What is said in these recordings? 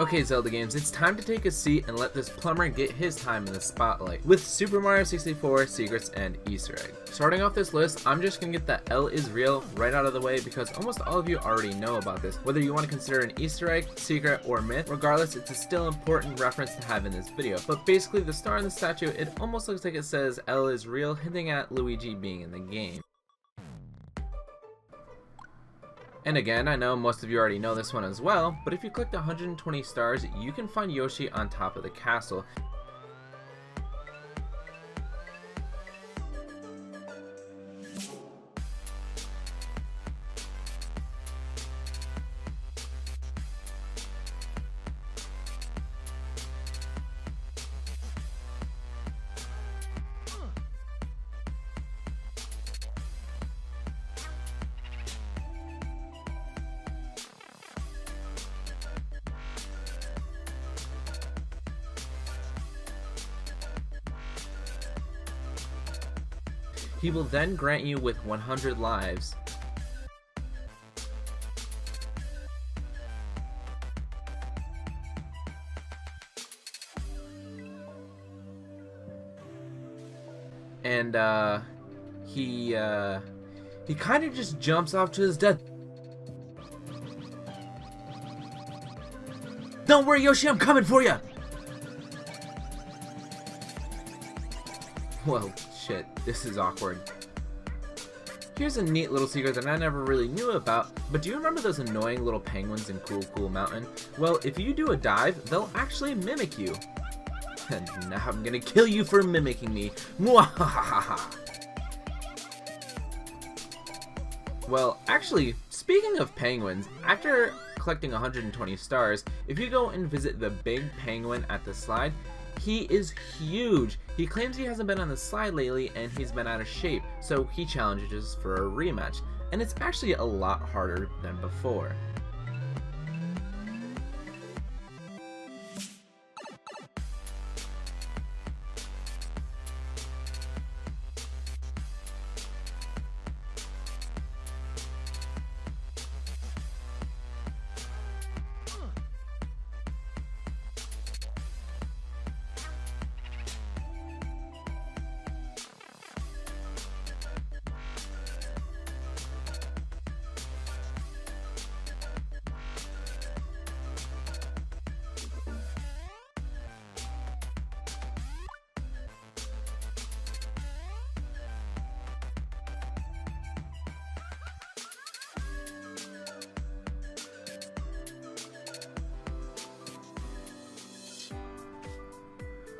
Okay, Zelda games, it's time to take a seat and let this plumber get his time in the spotlight with Super Mario 64 Secrets and Easter Egg. Starting off this list, I'm just gonna get that L is real right out of the way because almost all of you already know about this. Whether you want to consider an Easter egg, secret, or myth, regardless, it's a still important reference to have in this video. But basically, the star in the statue, it almost looks like it says L is real, hinting at Luigi being in the game. And again, I know most of you already know this one as well, but if you click the 120 stars, you can find Yoshi on top of the castle. He will then grant you with 100 lives. And he kind of just jumps off to his death. Don't worry, Yoshi, I'm coming for you. Well, shit, this is awkward. Here's a neat little secret that I never really knew about, but do you remember those annoying little penguins in Cool Cool Mountain? Well, if you do a dive, they'll actually mimic you. And now I'm gonna kill you for mimicking me. Mwahahaha. Well, actually, speaking of penguins, after collecting 120 stars, if you go and visit the big penguin at the slide, he is huge. He claims he hasn't been on the slide lately and he's been out of shape, so he challenges for a rematch. And it's actually a lot harder than before.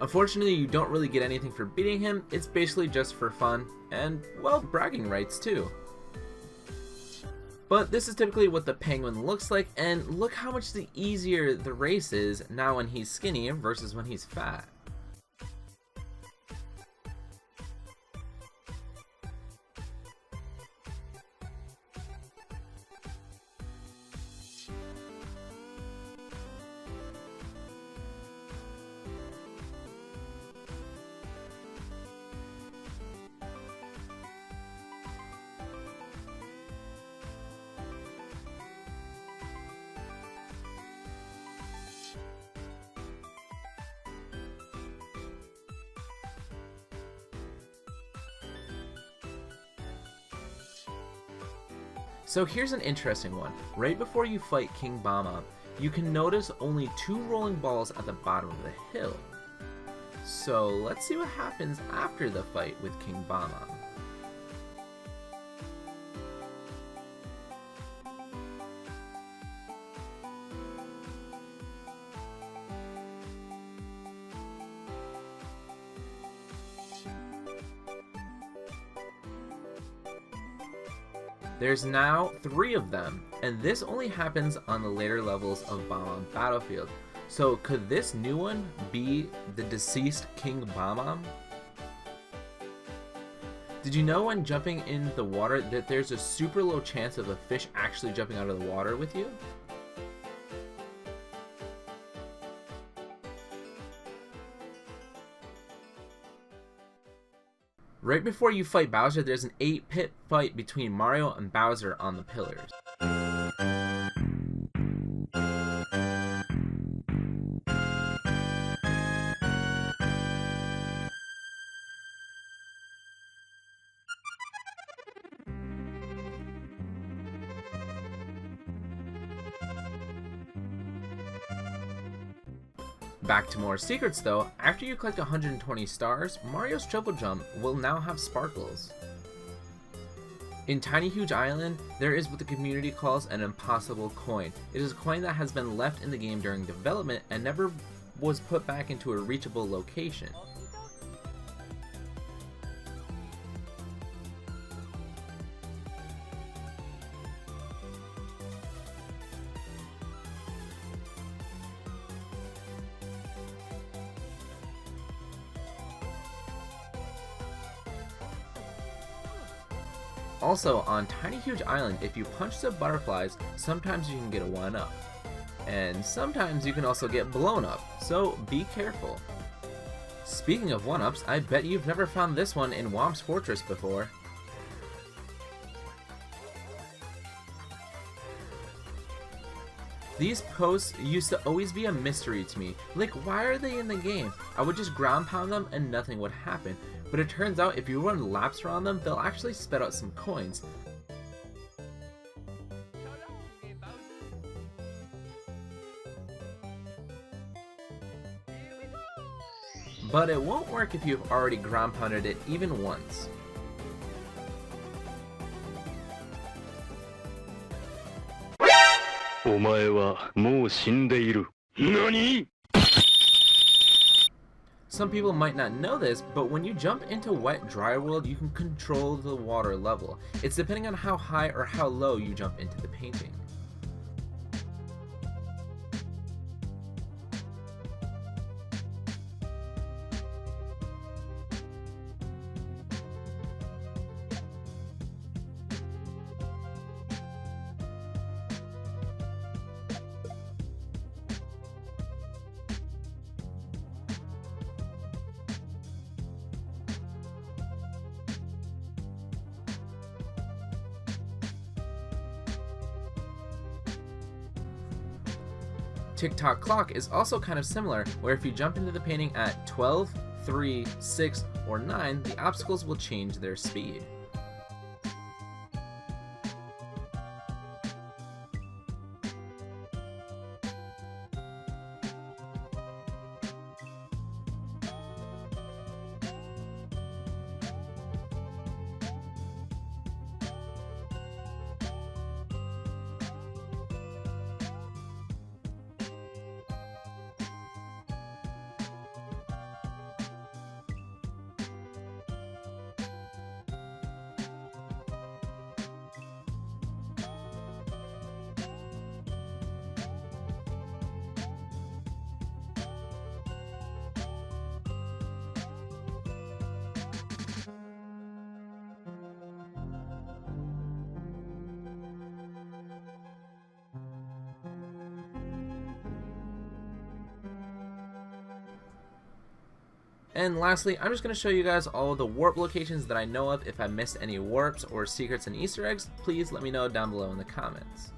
Unfortunately, you don't really get anything for beating him. It's basically just for fun and, well, bragging rights too. But this is typically what the penguin looks like, and look how much easier the race is now when he's skinny versus when he's fat. So here's an interesting one. Right before you fight King Bama, you can notice only 2 rolling balls at the bottom of the hill. So let's see what happens after the fight with King Bama. There's now 3 of them, and this only happens on the later levels of Bama Battlefield. So could this new one be the deceased King Bama? Did you know when jumping in the water that there's a super low chance of a fish actually jumping out of the water with you? Right before you fight Bowser, there's an 8-pit fight between Mario and Bowser on the pillars. Back to more secrets though, after you collect 120 stars, Mario's triple jump will now have sparkles. In Tiny Huge Island, there is what the community calls an impossible coin. It is a coin that has been left in the game during development and never was put back into a reachable location. Also, on Tiny Huge Island, if you punch the butterflies, sometimes you can get a 1-up. And sometimes you can also get blown up, so be careful. Speaking of 1-ups, I bet you've never found this one in Whomp's Fortress before. These posts used to always be a mystery to me. Like, why are they in the game? I would just ground pound them and nothing would happen. But it turns out if you run laps around them, they'll actually spit out some coins. But it won't work if you've already ground pounded it even once. Some people might not know this, but when you jump into Wet Dry World, you can control the water level. It's depending on how high or how low you jump into the painting. Tick-Tock Clock is also kind of similar, where if you jump into the painting at 12, 3, 6, or 9, the obstacles will change their speed. And lastly, I'm just going to show you guys all of the warp locations that I know of. If I missed any warps or secrets and Easter eggs, please let me know down below in the comments.